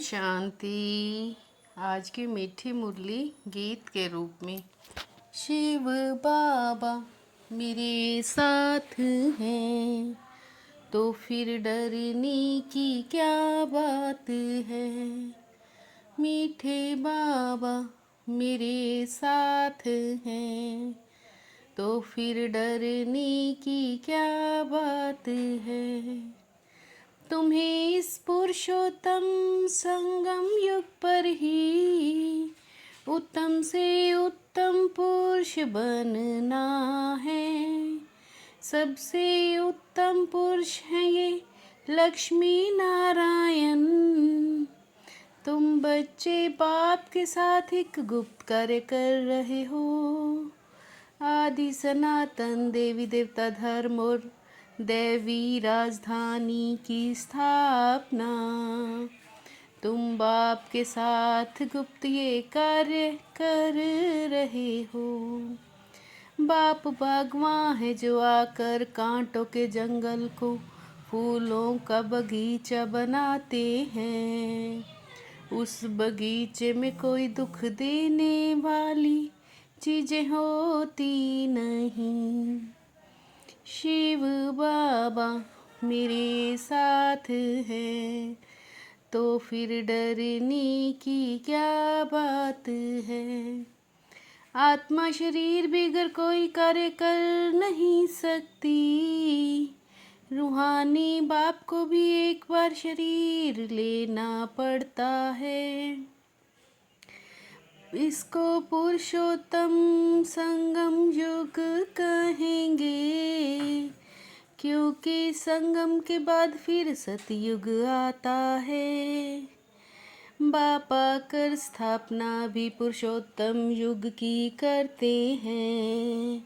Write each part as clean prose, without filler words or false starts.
शांति। आज की मीठी मुरली गीत के रूप में। शिव बाबा मेरे साथ हैं तो फिर डरने की क्या बात है। मीठे बाबा मेरे साथ हैं तो फिर डरने की क्या बात है। तुम्हें इस पुरुषोत्तम संगम युग पर ही उत्तम से उत्तम पुरुष बनना है। सबसे उत्तम पुरुष है ये लक्ष्मी नारायण। तुम बच्चे बाप के साथ एक गुप्त कार्य कर रहे हो। आदि सनातन देवी देवता धर्म और दैवी राजधानी की स्थापना तुम बाप के साथ गुप्त ये कार्य कर रहे हो। बाप बागवान है जो आकर कांटों के जंगल को फूलों का बगीचा बनाते हैं। उस बगीचे में कोई दुख देने वाली चीजें होती नहीं। शिव बाबा मेरे साथ है तो फिर डरने की क्या बात है। आत्मा शरीर बिगर कोई कार्य कर नहीं सकती। रूहानी बाप को भी एक बार शरीर लेना पड़ता है। इसको पुरुषोत्तम संगम युग कहेंगे क्योंकि संगम के बाद फिर सतयुग आता है। बाप आकर स्थापना भी पुरुषोत्तम युग की करते हैं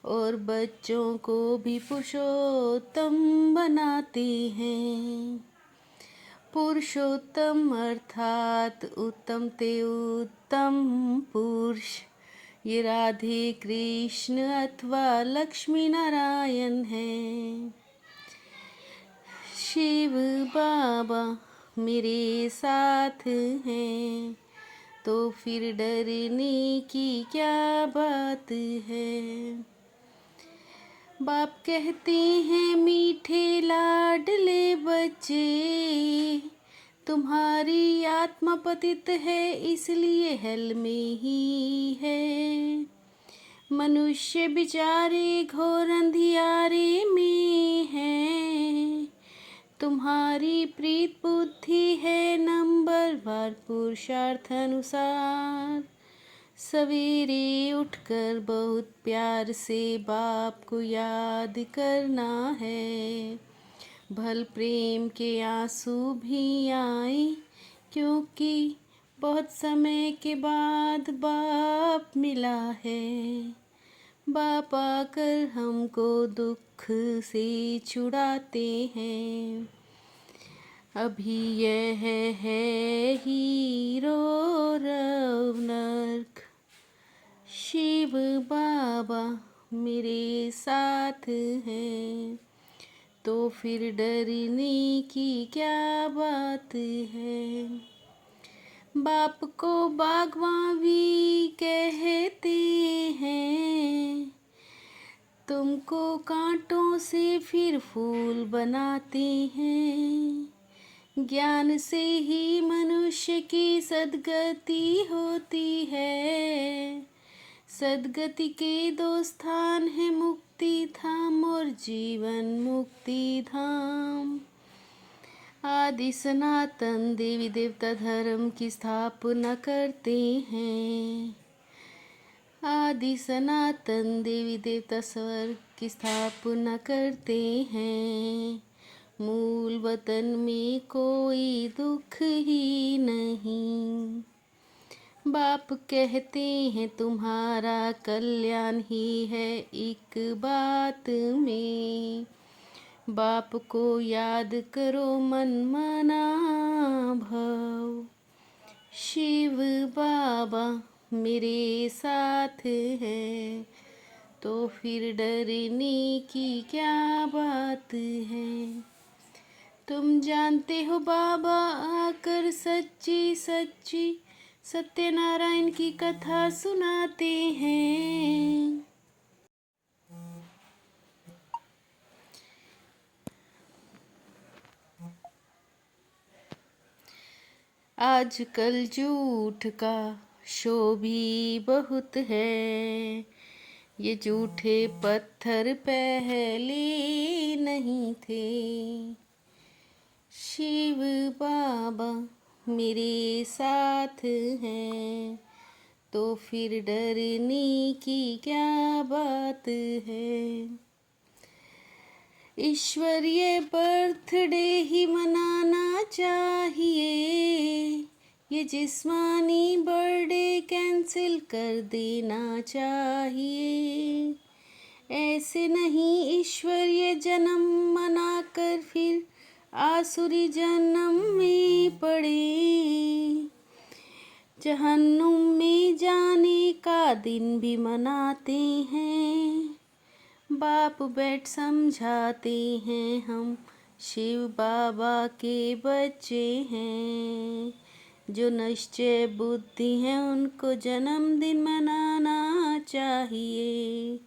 और बच्चों को भी पुरुषोत्तम बनाते हैं। पुरुषोत्तम अर्थात उत्तम ते उत्तम पुरुष ये राधे कृष्ण अथवा लक्ष्मी नारायण है। शिव बाबा मेरे साथ हैं तो फिर डरने की क्या बात है। बाप कहते हैं मीठे लाडले बच्चे तुम्हारी आत्मा पतित है इसलिए हेल में ही है। मनुष्य बेचारे घोर अंधियारे में है। तुम्हारी प्रीत बुद्धि है नंबर वार पुरुषार्थ अनुसार। सवेरे उठकर बहुत प्यार से बाप को याद करना है। भल प्रेम के आंसू भी आए क्योंकि बहुत समय के बाद बाप मिला है। बाप आकर हमको दुख से छुड़ाते हैं। अभी यह है हीरो रौनक। शिव बाबा मेरे साथ हैं तो फिर डरने की क्या बात है। बाप को बागवान भी कहते हैं। तुमको कांटों से फिर फूल बनाते हैं। ज्ञान से ही मनुष्य की सद्गति होती है। सद्गति के दो स्थान है मुक्ति धाम और जीवन मुक्ति धाम। आदि सनातन देवी देवता धर्म की स्थापना करते हैं। आदि सनातन देवी देवता स्वर्ग की स्थापना करते हैं। मूल वतन में कोई दुख ही नहीं। बाप कहते हैं तुम्हारा कल्याण ही है एक बात में। बाप को याद करो मन मना भव। शिव बाबा मेरे साथ हैं तो फिर डरने की क्या बात है। तुम जानते हो बाबा आकर सच्ची सच्ची सत्यनारायण की कथा सुनाते हैं। आजकल झूठ का शो भी बहुत है, ये झूठे पत्थर पहले नहीं थे। शिव बाबा मेरे साथ हैं, तो फिर डरने की क्या बात है। ईश्वरीय बर्थडे ही मनाना चाहिए, ये जिस्मानी बर्थडे कैंसिल कर देना चाहिए। ऐसे नहीं ईश्वरीय जन्म मनाकर फिर आसुरी जन्म में पड़े, जहन्नुम में जाने का दिन भी मनाते हैं। बाप बैठ समझाते हैं हम शिव बाबा के बच्चे हैं, जो निश्चय बुद्धि है उनको जन्मदिन मनाना चाहिए।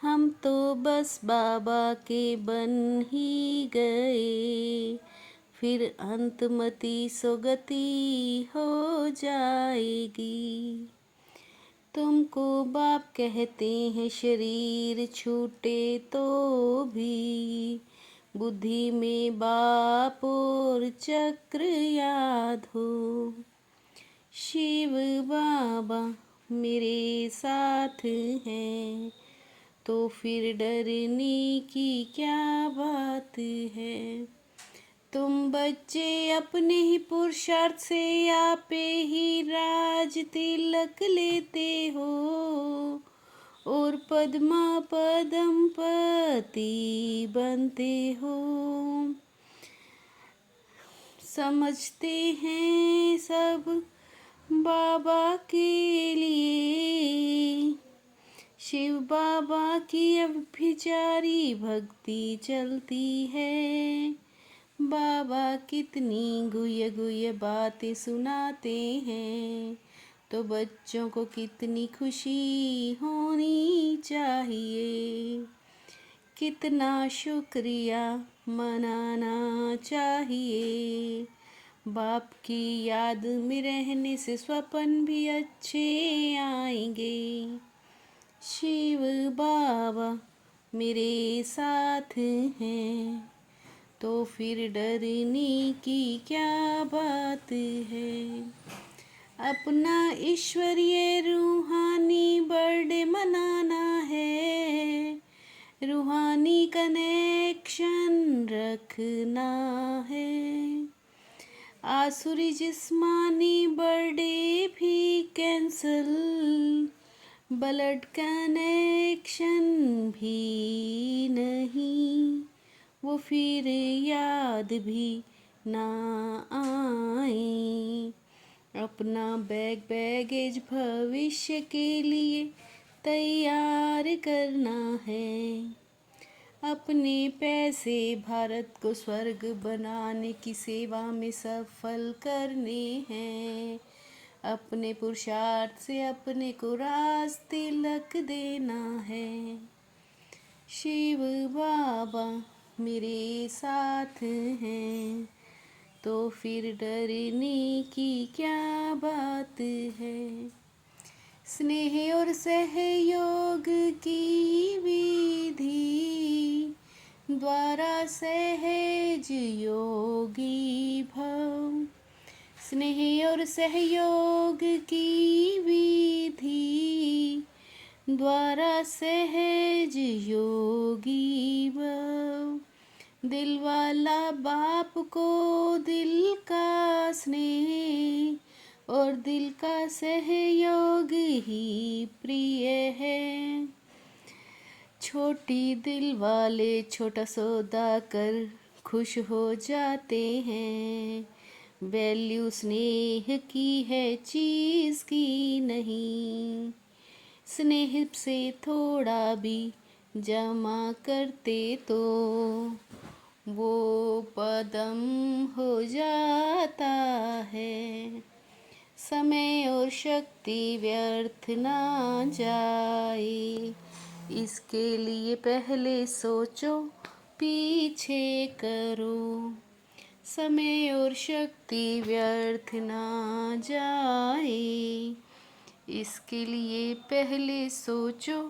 हम तो बस बाबा के बन ही गए, फिर अंतमति सुगति हो जाएगी। तुमको बाप कहते हैं शरीर छूटे तो भी बुद्धि में बाप और चक्र याद हो। शिव बाबा मेरे साथ हैं, तो फिर डरने की क्या बात है। तुम बच्चे अपने ही पुरुषार्थ से आपे ही राज तिलक लेते हो और पद्मा पदम पति बनते हो। समझते हैं सब बाबा के लिए, शिव बाबा की अभिचारी भक्ति चलती है। बाबा कितनी गुय गुय बातें सुनाते हैं, तो बच्चों को कितनी खुशी होनी चाहिए। कितना शुक्रिया मनाना चाहिए, बाप की याद में रहने से स्वप्न भी अच्छे आएंगे। शिव बाबा मेरे साथ हैं, तो फिर डरने की क्या बात है। अपना ईश्वरीय रूहानी बर्थडे मनाना है, रूहानी कनेक्शन रखना है। आसुरी जिस्मानी बर्थडे भी कैंसल, ब्लड कनेक्शन भी नहीं, वो फिर याद भी ना आए। अपना बैगेज भविष्य के लिए तैयार करना है। अपने पैसे भारत को स्वर्ग बनाने की सेवा में सफल करने हैं। अपने पुरुषार्थ से अपने को राज तिलक देना है। शिव बाबा मेरे साथ हैं, तो फिर डरने की क्या बात है। स्नेह और सहयोग की विधि द्वारा सहज योगी भव, स्नेह और सहयोग की विधि द्वारा सहज योगी भव। दिल वाला बाप को दिल का स्नेह और दिल का सहयोग ही प्रिय है। छोटी दिल वाले छोटा सौदा कर खुश हो जाते हैं। वैल्यू स्नेह की है चीज़ की नहीं, स्नेह से थोड़ा भी जमा करते तो वो पदम हो जाता है। समय और शक्ति व्यर्थ ना जाए, इसके लिए पहले सोचो, पीछे करो। समय और शक्ति व्यर्थ ना जाए, इसके लिए पहले सोचो,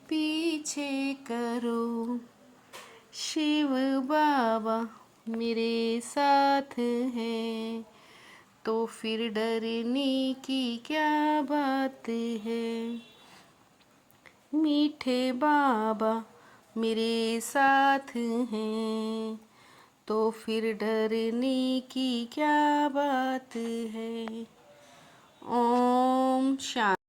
पीछे करो। शिव बाबा मेरे साथ हैं, तो फिर डरने की क्या बात है। मीठे बाबा मेरे साथ हैं, तो फिर डरने की क्या बात है। ओम शांति।